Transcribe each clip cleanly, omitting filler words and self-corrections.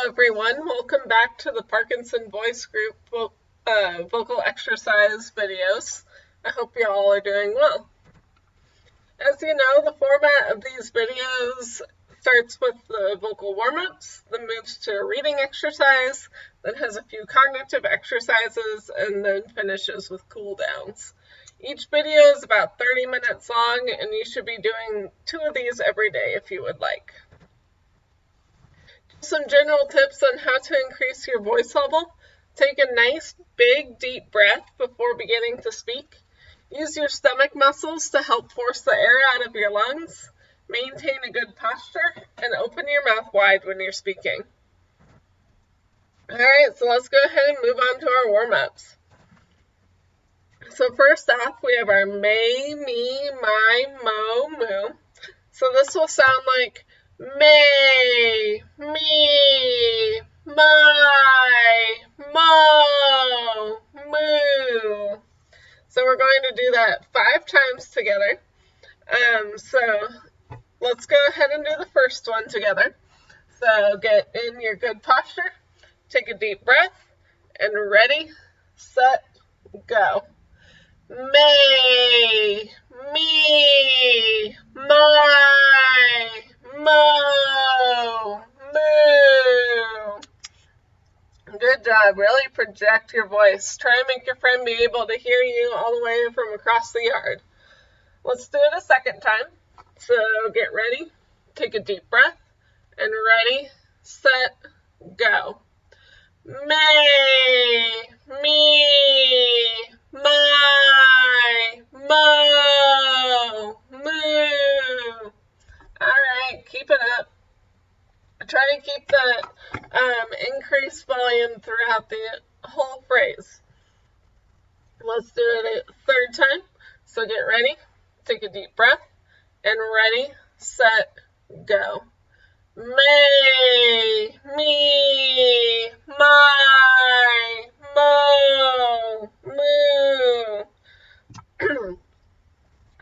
Everyone, welcome back to the Parkinson Voice Group vocal exercise videos. I hope you all are doing well. As you know, the format of these videos starts with the vocal warm-ups, then moves to a reading exercise, then has a few cognitive exercises, and then finishes with cool downs. Each video is about 30 minutes long, and you should be doing 2 of these every day if you would like. Some general tips on how to increase your voice level. Take a nice, big, deep breath before beginning to speak. Use your stomach muscles to help force the air out of your lungs. Maintain a good posture and open your mouth wide when you're speaking. Alright, so let's go ahead and move on to our warm-ups. So first off, we have our may, me, my, mo, moo. So this will sound like may, me, my, mo, moo. So we're going to do that 5 times together. So let's go ahead and do the first one together. So get in your good posture, take a deep breath, and ready, set, go. May, me, my, mo, moo. Good job. Really project your voice. Try and make your friend be able to hear you all the way from across the yard. Let's do it a second time. So get ready, take a deep breath, and ready, set, go. May, me, my, mo, moo. Alright, keep it up. Try to keep the increased volume throughout the whole phrase. Let's do it a third time. So get ready, take a deep breath, and ready, set, go. May, me, my, mo, moo.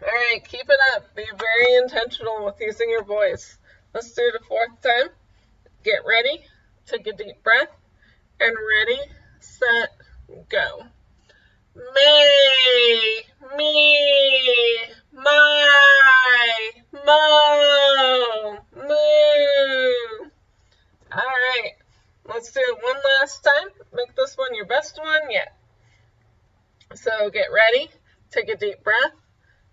Alright, keep it up. Be very intentional with using your voice. Let's do it a 4th time. Get ready, take a deep breath, and ready, set, go. May, me, my, mo, moo. Alright, let's do it one last time. Make this one your best one yet. So get ready, take a deep breath,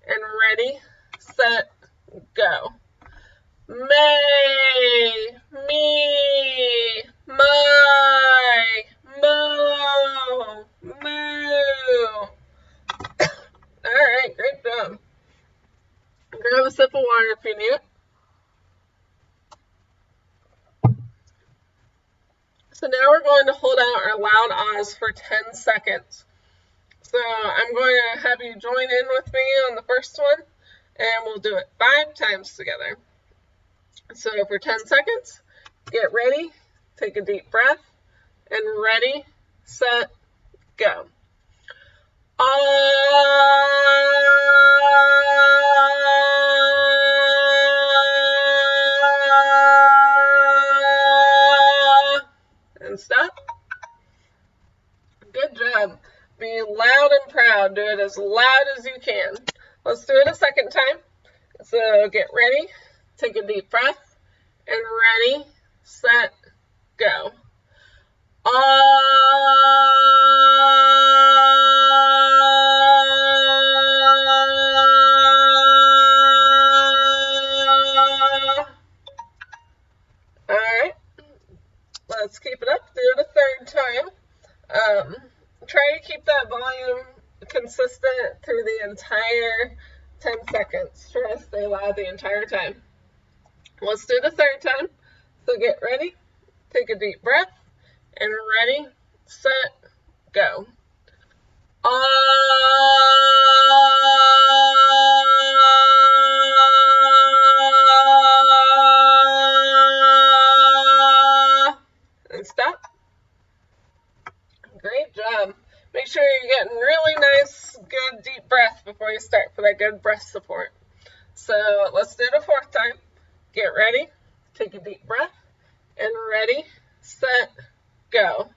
and ready, set, go. May, me, my, mo, moo. Alright, great job. Grab a sip of water if you need it. So now we're going to hold out our loud ahs for 10 seconds. So I'm going to have you join in with me on the first one, and we'll do it 5 times together. So for 10 seconds, get ready, take a deep breath, and ready, set, go. And stop. Good job. Be loud and proud. Do it as loud as you can. Let's do it a second time. So get ready, take a deep breath, and ready, set, go. Alright, let's keep it up. Do it a 3rd time. Try to keep that volume consistent through the entire 10 seconds. Try to stay loud the entire time. Let's do the 3rd time. So get ready, take a deep breath, and ready, set, go. And stop. Great job. Make sure you're getting really nice, good deep breath before you start for that good breath support. So let's do it a 4th time. Get ready, take a deep breath, and ready, set, go.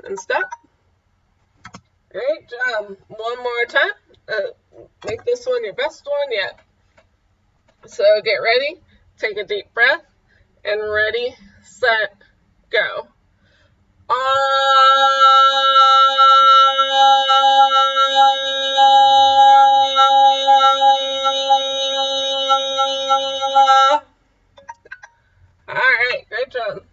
And stop. Great job. One more time. Make this one your best one yet. So get ready, take a deep breath, and ready, set, go. All right, great job.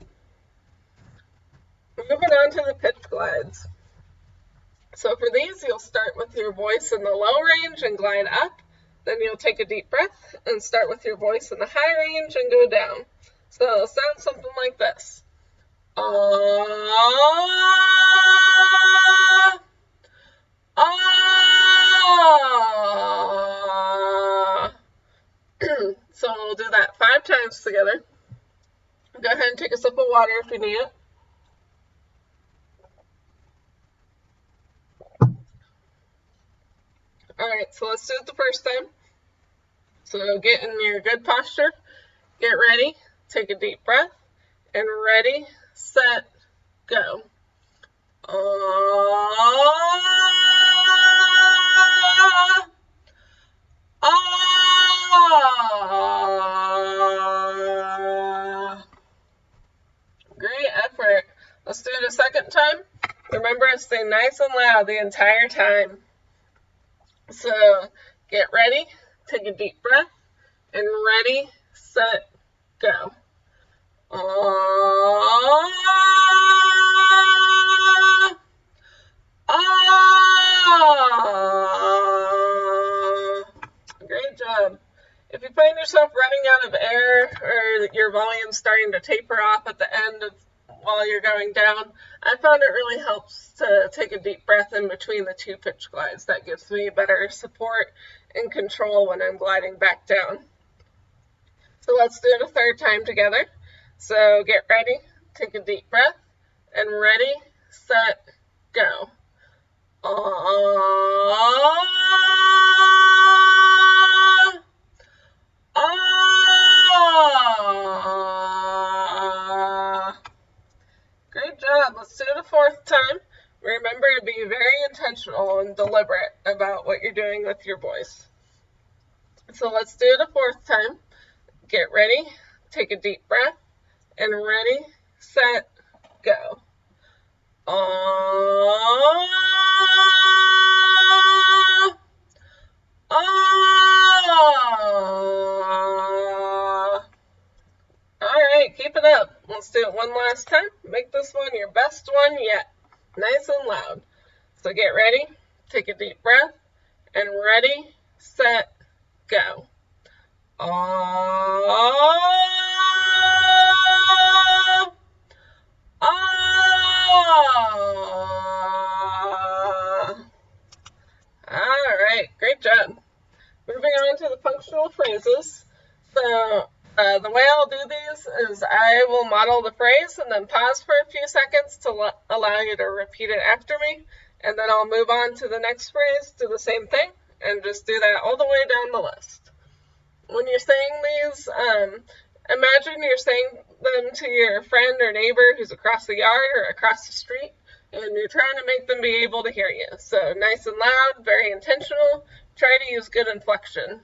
Moving on to the pitch glides. So for these, you'll start with your voice in the low range and glide up. Then you'll take a deep breath and start with your voice in the high range and go down. So it'll sound something like this. So we'll do that 5 times together. Go ahead and take a sip of water if you need it. Alright, so let's do it the first time. So get in your good posture, get ready, take a deep breath, and ready, set, go. Great effort. Let's do it a second time. Remember to stay nice and loud the entire time. So get ready, take a deep breath, and ready, set, go. Great job. If you find yourself running out of air or your volume starting to taper off at the end while you're going down, I found it really helps to take a deep breath in between the 2 pitch glides. That gives me better support and control when I'm gliding back down. So let's do it a third time together. So get ready, take a deep breath, and ready, set, go. Great job. Let's do it a 4th time. Remember to be very intentional and deliberate about what you're doing with your voice. So let's do it a 4th time. Get ready, take a deep breath, and ready, set, go. Alright, keep it up. Let's do it one last time. Make this one your best one yet. Nice and loud. So get ready, take a deep breath, and ready, set, go. Alright, great job. Moving on to the functional phrases. So the way I'll do these is I will model the phrase and then pause for a few seconds to allow you to repeat it after me. And then I'll move on to the next phrase, do the same thing, and just do that all the way down the list. When you're saying these, imagine you're saying them to your friend or neighbor who's across the yard or across the street, and you're trying to make them be able to hear you. So nice and loud, very intentional. Try to use good inflection.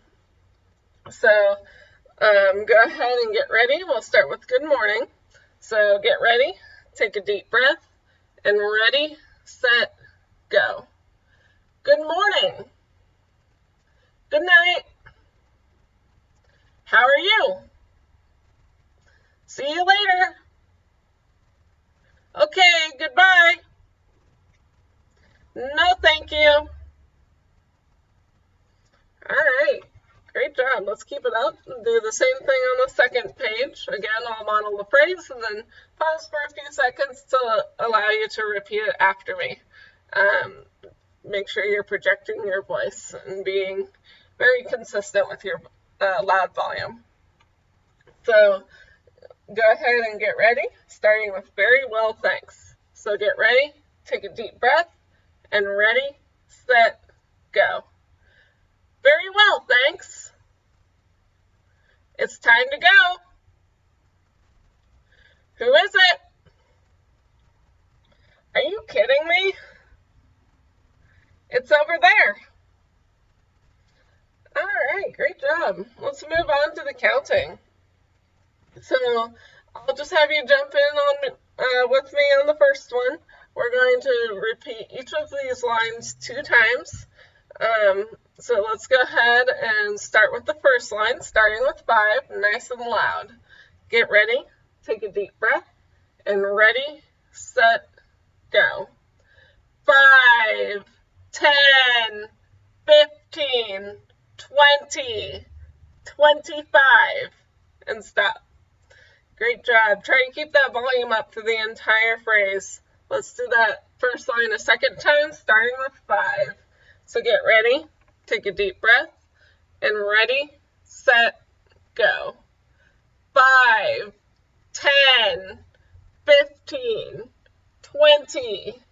So go ahead and get ready. We'll start with good morning. So get ready, take a deep breath, and ready, set, go. Good morning. Good night. How are you? See you later. Okay, goodbye. No, thank you. All right, great job. Let's keep it up and do the same thing on the second page. Again, I'll model the phrase and then pause for a few seconds to allow you to repeat it after me. Make sure you're projecting your voice and being very consistent with your loud volume. So go ahead and get ready, starting with very well, thanks. So get ready, take a deep breath, and ready, set, go. Very well, thanks. It's time to go. Who is it? Are you kidding me? It's over there. All right, great job. Let's move on to the counting. So I'll just have you jump in on with me on the first one. We're going to repeat each of these lines 2 times. So let's go ahead and start with the first line, starting with 5, nice and loud. Get ready, take a deep breath, and ready, set, go. 5, 10, 15, 20, 25, and stop. Great job. Try to keep that volume up for the entire phrase. Let's do that first line a second time, starting with 5. So get ready, take a deep breath, and ready, set, go. 5, 10, 15, 20,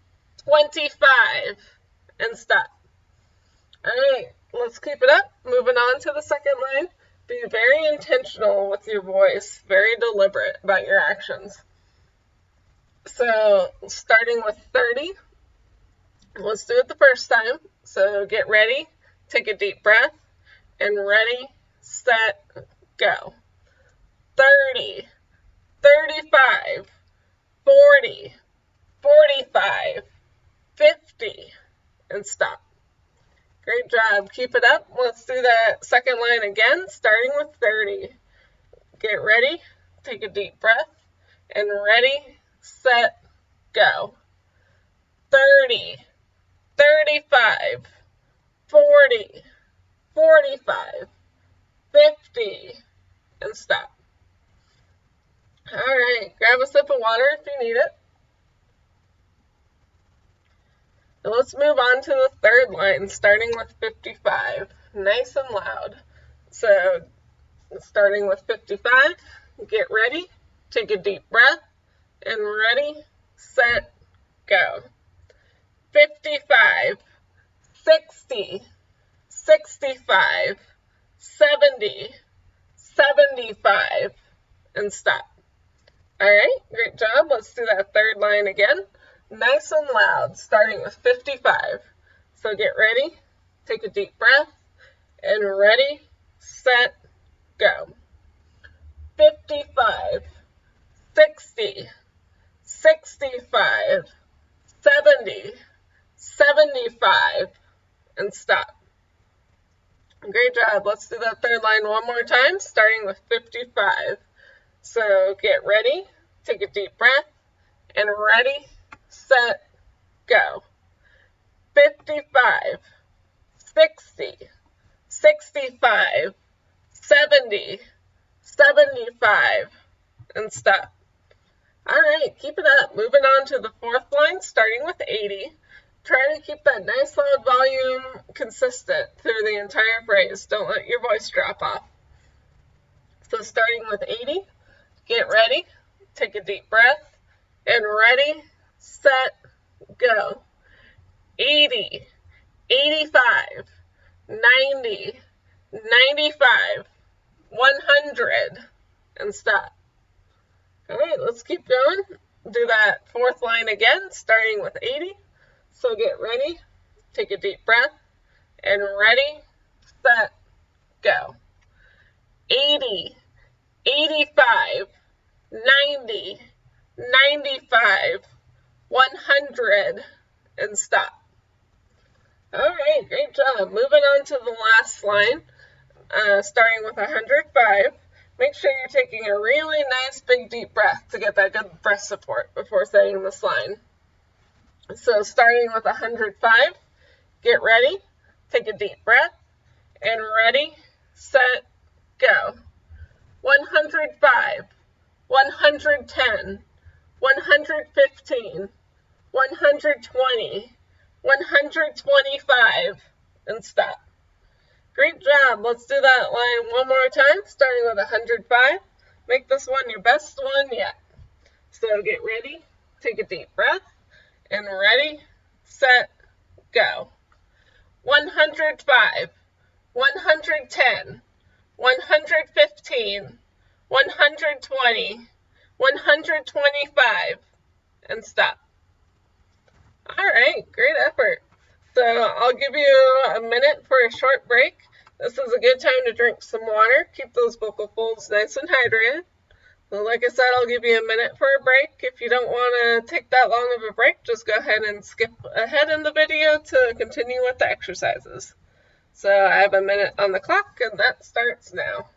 25, and stop. All right, let's keep it up. Moving on to the second line. Be very intentional with your voice, very deliberate about your actions. So starting with 30, let's do it the first time. So get ready, take a deep breath, and ready, set, go. 30, 35, 40, 45, 50, and stop. Great job. Keep it up. Let's do that second line again, starting with 30. Get ready, take a deep breath, and ready, set, go. 30, 35, 40, 45, 50, and stop. All right, grab a sip of water if you need it. Now let's move on to the third line, starting with 55, nice and loud. So starting with 55, get ready, take a deep breath, and ready, set, go. 55, 60, 65, 70, 75, and stop. All right, great job. Let's do that third line again. Nice and loud, starting with 55. So get ready, take a deep breath, and ready, set, go. 55, 60, 65, 70, 75, and stop. Great job. Let's do that third line one more time, starting with 55. So get ready, take a deep breath, and ready, set, go. 55, 60, 65, 70, 75, and stop. All right, keep it up. Moving on to the fourth line, starting with 80. Try to keep that nice loud volume consistent through the entire phrase. Don't let your voice drop off. So starting with 80, get ready, take a deep breath, and ready, set, go. 80, 85, 90, 95, 100, and stop. All right, let's keep going. Do that fourth line again, starting with 80. So get ready, take a deep breath, and ready, set, go. 80, 85, 90, 95, 100, and stop. All right, great job. Moving on to the last line, starting with 105. Make sure you're taking a really nice big deep breath to get that good breath support before saying this line. So starting with 105, get ready, take a deep breath, and ready, set, go. 105, 110, 115, 120, 125, and stop. Great job. Let's do that line one more time, starting with 105. Make this one your best one yet. So get ready, take a deep breath, and ready, set, go. 105, 110, 115, 120, 125, and stop. All right, great effort. So I'll give you a minute for a short break. This is a good time to drink some water. Keep those vocal folds nice and hydrated. So like I said, I'll give you a minute for a break. If you don't want to take that long of a break, just go ahead and skip ahead in the video to continue with the exercises. So I have a minute on the clock, and that starts now.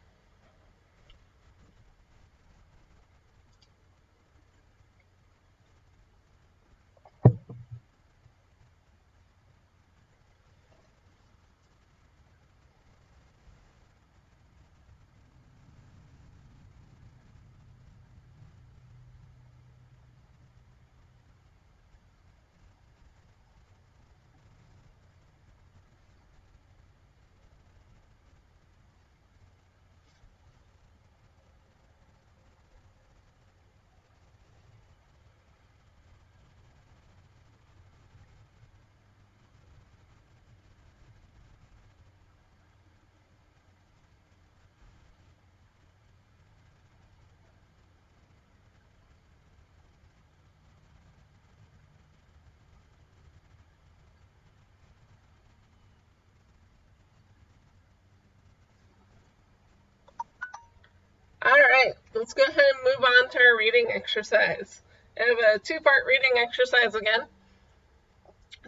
All right, let's go ahead and move on to our reading exercise. I have a two-part reading exercise again.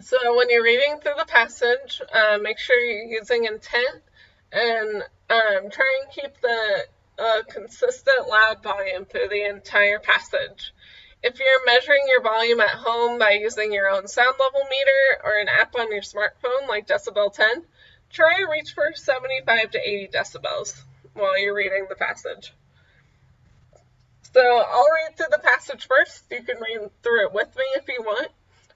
So when you're reading through the passage, make sure you're using intent and try and keep the consistent loud volume through the entire passage. If you're measuring your volume at home by using your own sound level meter or an app on your smartphone like Decibel 10, try and reach for 75 to 80 decibels while you're reading the passage. So I'll read through the passage first. You can read through it with me if you want,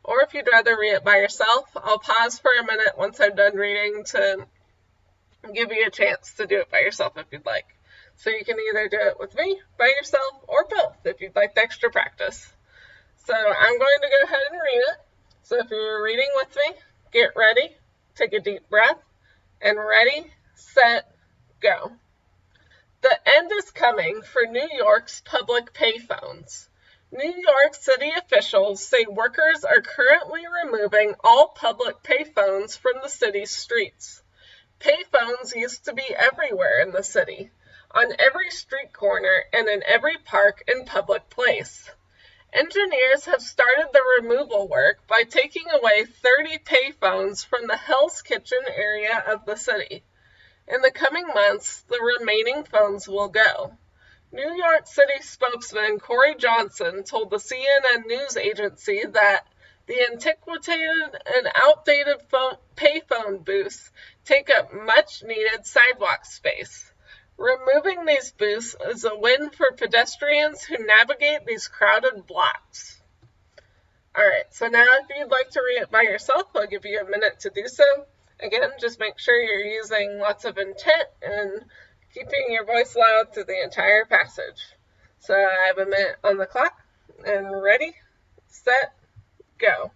or if you'd rather read it by yourself, I'll pause for a minute once I'm done reading to give you a chance to do it by yourself if you'd like. So you can either do it with me, by yourself, or both if you'd like the extra practice. So I'm going to go ahead and read it. So if you're reading with me, get ready, take a deep breath, and ready, set, go. The end is coming for New York's public payphones. New York City officials say workers are currently removing all public payphones from the city's streets. Payphones used to be everywhere in the city, on every street corner and in every park and public place. Engineers have started the removal work by taking away 30 payphones from the Hell's Kitchen area of the city. In the coming months, the remaining phones will go. New York City spokesman Corey Johnson told the CNN news agency that the antiquated and outdated payphone booths take up much-needed sidewalk space. Removing these booths is a win for pedestrians who navigate these crowded blocks. All right, so now if you'd like to read it by yourself, I'll give you a minute to do so. Again, just make sure you're using lots of intent and keeping your voice loud through the entire passage. So I have a minute on the clock, and ready, set, go.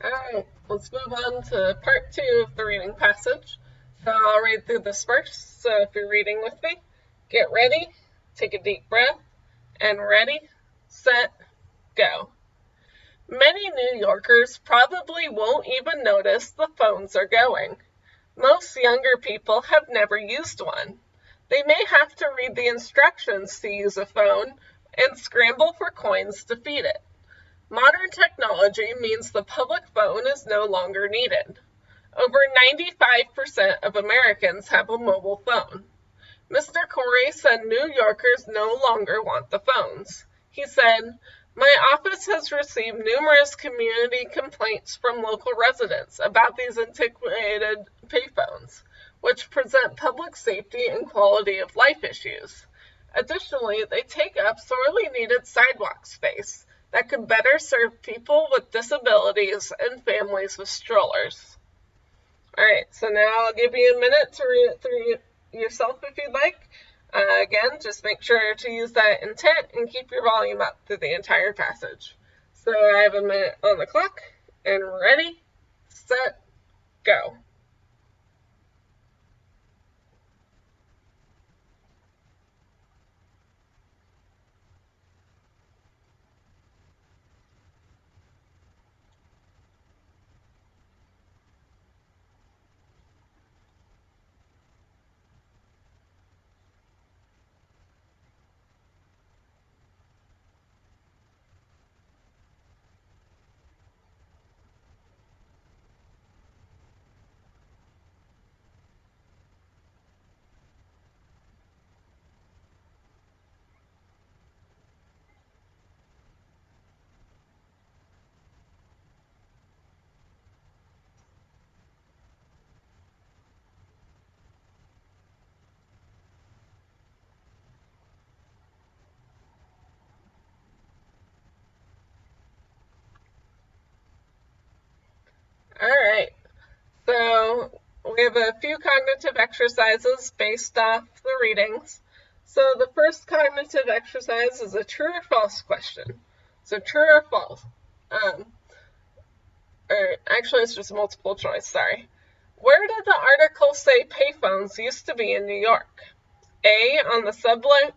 Alright, let's move on to part 2 of the reading passage. So I'll read through this first. So if you're reading with me, get ready, take a deep breath, and ready, set, go. Many New Yorkers probably won't even notice the phones are going. Most younger people have never used one. They may have to read the instructions to use a phone and scramble for coins to feed it. Modern technology means the public phone is no longer needed. Over 95% of Americans have a mobile phone. Mr. Corey said New Yorkers no longer want the phones. He said, "My office has received numerous community complaints from local residents about these antiquated payphones, which present public safety and quality of life issues. Additionally, they take up sorely needed sidewalk space that could better serve people with disabilities and families with strollers." Alright, so now I'll give you a minute to read it through yourself if you'd like. Again, just make sure to use that intent and keep your volume up through the entire passage. So I have a minute on the clock, and ready, set, go. Alright, so we have a few cognitive exercises based off the readings. So the first cognitive exercise is a true or false question. So true or false. Or actually it's just multiple choice, sorry. Where did the article say payphones used to be in New York? A, on the subway,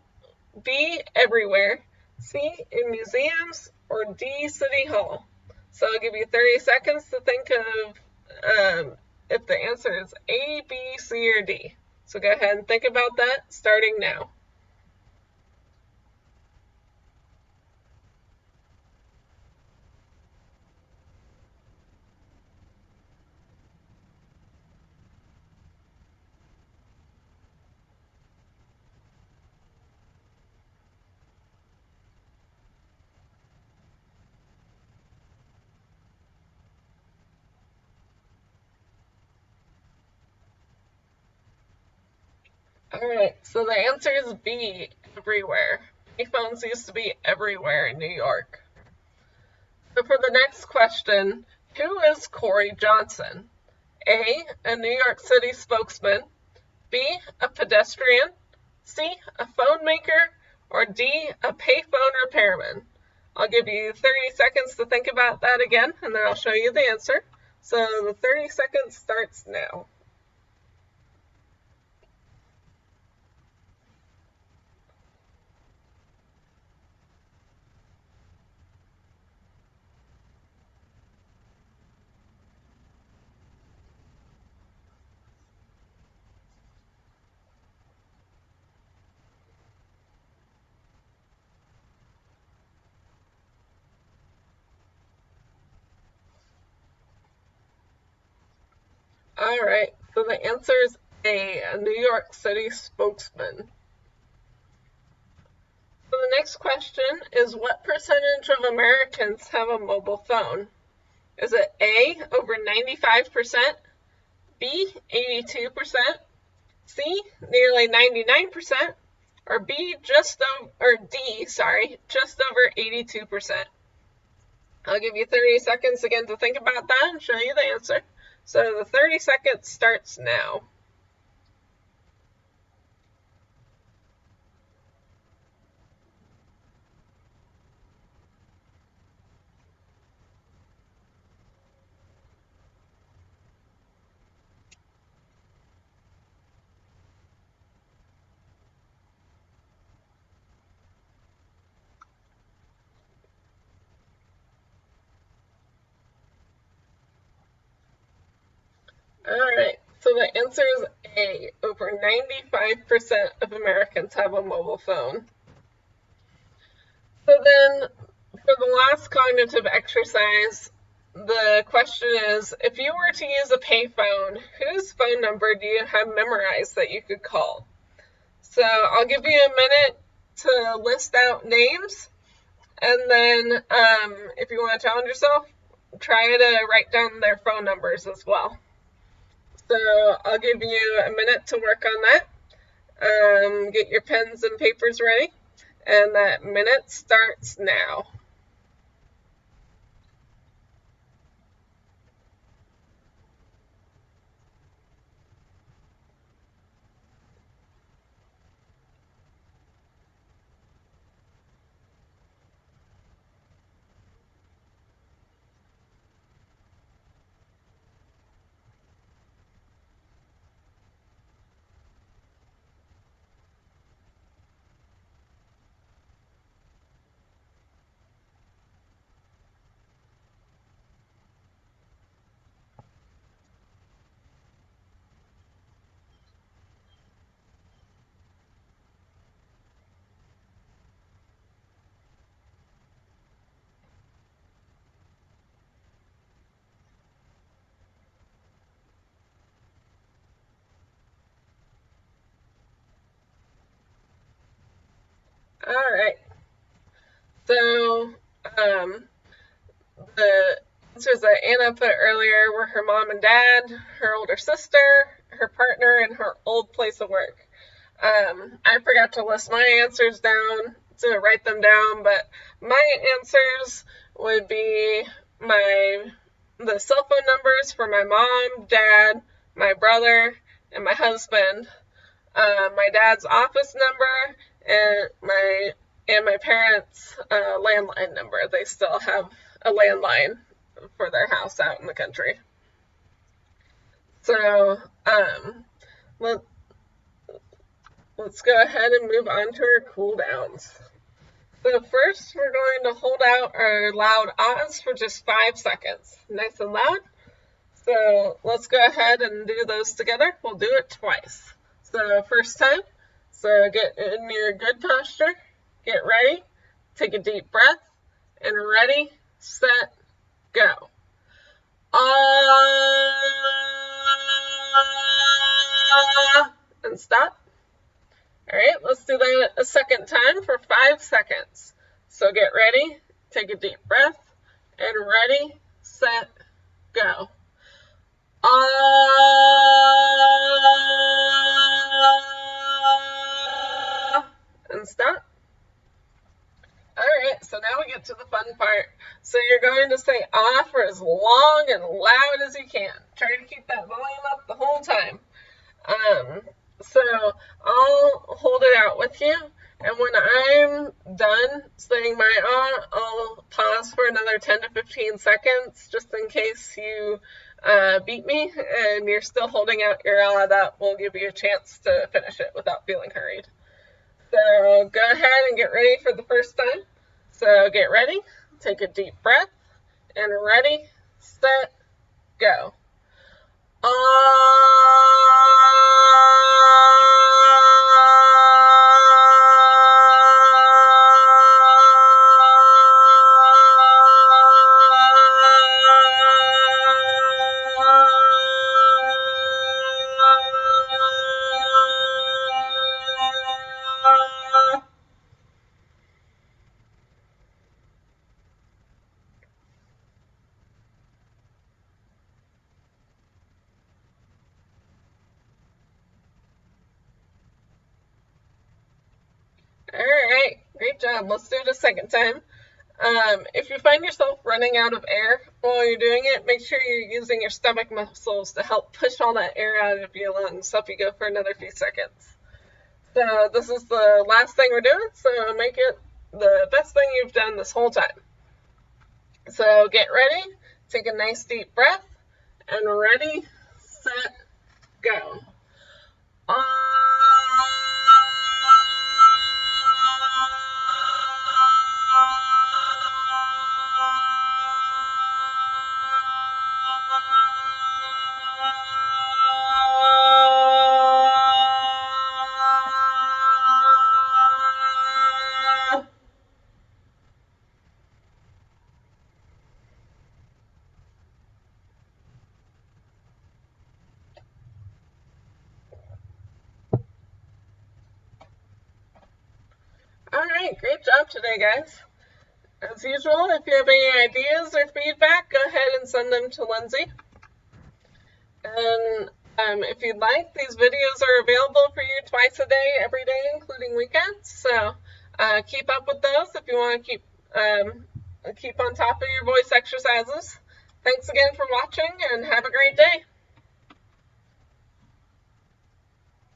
B, everywhere, C, in museums, or D, City Hall. So I'll give you 30 seconds to think of if the answer is A, B, C, or D. So go ahead and think about that starting now. Alright, so the answer is B, everywhere. Payphones used to be everywhere in New York. So for the next question, who is Corey Johnson? A New York City spokesman, B, a pedestrian, C, a phone maker, or D, a payphone repairman? I'll give you 30 seconds to think about that again, and then I'll show you the answer. So the 30 seconds starts now. Alright, so the answer is A New York City spokesman. So the next question is what percentage of Americans have a mobile phone? Is it A, over 95%, B, 82%, C, nearly 99%, or B, D, just over 82%? I'll give you 30 seconds again to think about that and show you the answer. So the 30 seconds starts now. Alright, So the answer is A. Over 95% of Americans have a mobile phone. So then, for the last cognitive exercise, the question is, if you were to use a payphone, whose phone number do you have memorized that you could call? So I'll give you a minute to list out names, and then if you want to challenge yourself, try to write down their phone numbers as well. So I'll give you a minute to work on that. Get your pens and papers ready, and that minute starts now. All right. So the answers that Anna put earlier were her mom and dad, her older sister, her partner, and her old place of work. I forgot to list my answers down to write them down, but my answers would be the cell phone numbers for my mom, dad, my brother, and my husband. My dad's office number and my parents' landline number. They still have a landline for their house out in the country. So let, let's go ahead and move on to our cool downs. So first, we're going to hold out our loud ahs for just 5 seconds. Nice and loud. So let's go ahead and do those together. We'll do it twice. So first time, so get in your good posture, get ready, take a deep breath, and ready, set, go. Ah, and stop. All right, let's do that a second time for 5 seconds. So get ready, take a deep breath, and ready, set, go. Ah, and stop. All right, so now we get to the fun part. So you're going to say ah for as long and loud as you can. Try to keep that volume up the whole time. So I'll hold it out with you, and when I'm done saying my ah, I'll pause for another 10 to 15 seconds just in case you beat me and you're still holding out your ah. That will give you a chance to finish it without feeling hurried. So go ahead and get ready for the first time. So get ready, take a deep breath, and ready, set, go. All right, great job. Let's do it a second time. If you find yourself running out of air while you're doing it, make sure you're using your stomach muscles to help push all that air out of your lungs. Help you go for another few seconds. So this is the last thing we're doing, so make it the best thing you've done this whole time. So get ready, take a nice deep breath, and ready, set, go. right, great job today, guys. As usual, if you have any ideas or feedback, go ahead and send them to Lindsay. And if you'd like, these videos are available for you twice a day, every day, including weekends. So keep up with those if you want to keep on top of your voice exercises. Thanks again for watching, and have a great day.